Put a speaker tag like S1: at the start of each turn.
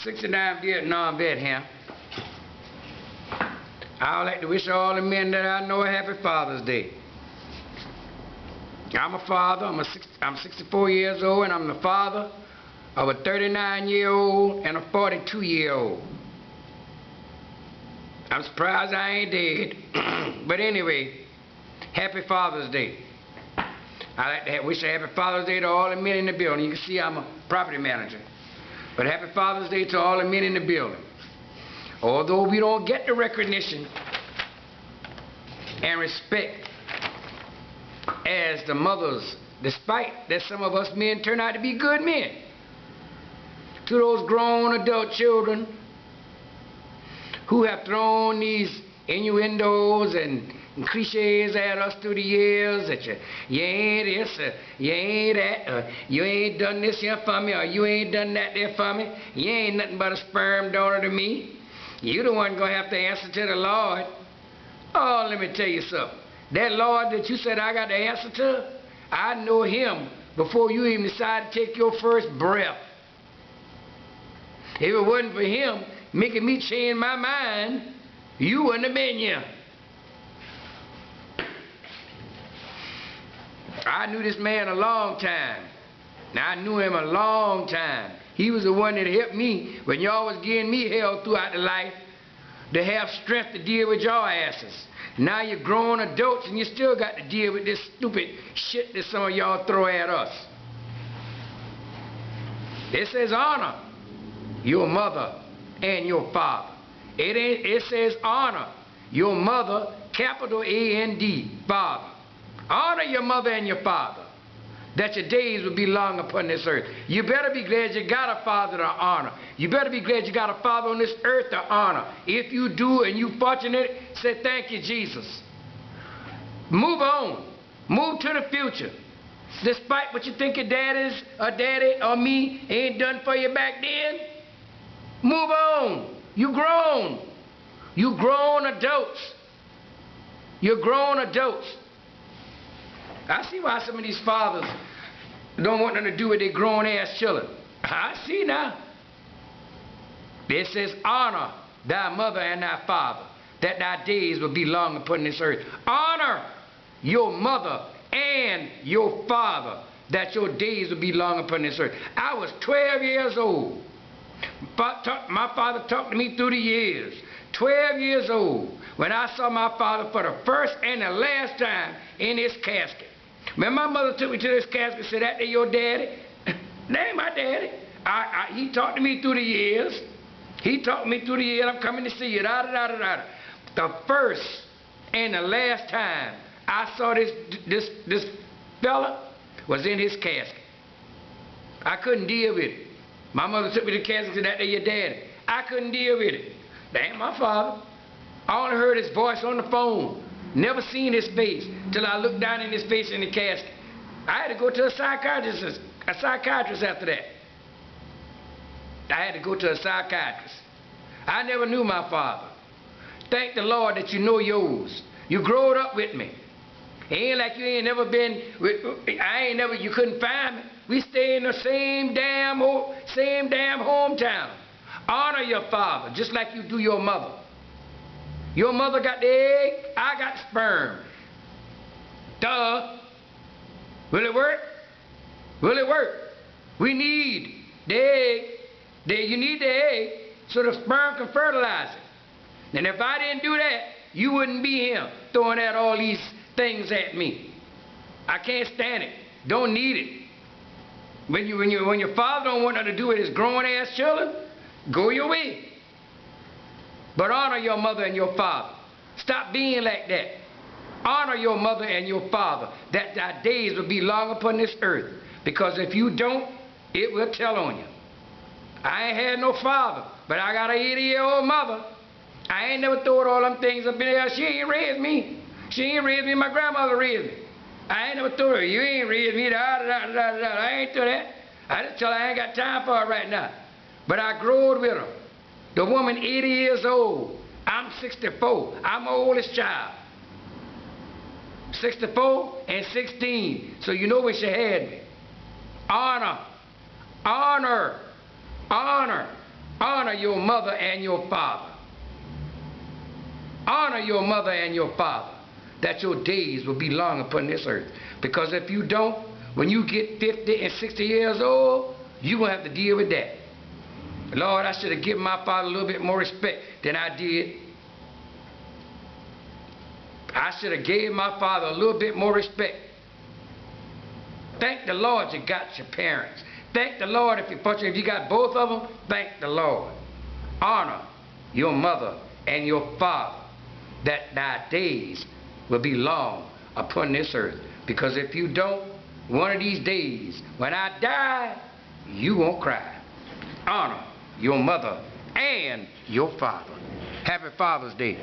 S1: '69 Vietnam vet here. I would like to wish all the men that I know a happy Father's Day. I'm a father. I'm 64 years old, and I'm the father of a 39-year-old and a 42-year-old. I'm surprised I ain't dead. But anyway, happy Father's Day. I like to wish a happy Father's Day to all the men in the building. You can see I'm a property manager. But happy Father's Day to all the men in the building. Although we don't get the recognition and respect as the mothers, despite that some of us men turn out to be good men, to those grown adult children who have thrown these innuendos and cliches at us through the years, that you ain't this, you ain't that, you ain't done this here for me, or you ain't done that there for me, you ain't nothing but a sperm donor to me, you the one gonna have to answer to the Lord. Oh, let me tell you something. That Lord that you said I got to answer to, I know him before you even decide to take your first breath. If it wasn't for him making me change my mind, you wouldn't have been here. I knew this man a long time. Now, I knew him a long time. He was the one that helped me when y'all was giving me hell throughout the life to have strength to deal with your asses. Now you're grown adults and you still got to deal with this stupid shit that some of y'all throw at us. It says honor your mother and your father. It says honor your mother, capital A-N-D, father. Honor your mother and your father, that your days will be long upon this earth. You better be glad you got a father to honor. You better be glad you got a father on this earth to honor. If you do and you fortunate, say thank you, Jesus. Move on. Move to the future. Despite what you think your daddy or me ain't done for you back then, move on. You grown. You grown adults. You're grown adults. I see why some of these fathers don't want nothing to do with their grown-ass children. I see now. It says, honor thy mother and thy father, that thy days will be long upon this earth. Honor your mother and your father, that your days will be long upon this earth. I was 12 years old. My father talked to me through the years. 12 years old when I saw my father for the first and the last time in his casket. When my mother took me to this casket and said, that ain't your daddy? That ain't my daddy. He talked to me through the years. He talked to me through the years. I'm coming to see you. The first and the last time I saw this fella was in his casket. I couldn't deal with it. My mother took me to the casket and said, that ain't your daddy. I couldn't deal with it. That ain't my father. I only heard his voice on the phone. Never seen his face till I looked down in his face in the casket. I had to go to a psychiatrist after that. I had to go to a psychiatrist. I never knew my father. Thank the Lord that you know yours. You growed up with me. It ain't like you ain't never been with, you couldn't find me. We stay in the same damn hometown. Honor your father just like you do your mother. Your mother got the egg, I got sperm. Duh. Will it work? Will it work? We need the egg. You need the egg so the sperm can fertilize it. And if I didn't do that, you wouldn't be here throwing out all these things at me. I can't stand it. Don't need it. When your father don't want nothing to do with his grown-ass children, go your way. But honor your mother and your father. Stop being like that. Honor your mother and your father, that thy days will be long upon this earth. Because if you don't, it will tell on you. I ain't had no father, but I got an 80-year-old mother. I ain't never thrown all them things up in there. She ain't raised me. She ain't raised me. My grandmother raised me. I ain't never told her, you ain't raised me. I ain't do that. I just tell her I ain't got time for her right now. But I growed with her. The woman 80 years old. I'm 64. I'm her oldest child. 64 and 16. So you know where she had me. Honor Honor, honor, honor your mother and your father. Honor your mother and your father, that your days will be long upon this earth. Because if you don't, when you get 50 and 60 years old, you're going to have to deal with that. Lord, I should have given my father a little bit more respect than I did. I should have gave my father a little bit more respect. Thank the Lord you got your parents. Thank the Lord if you got both of them, thank the Lord. Honor your mother and your father, that thy days will be long upon this earth. Because if you don't, one of these days, when I die, you won't cry. Honor your mother and your father. Happy Father's Day.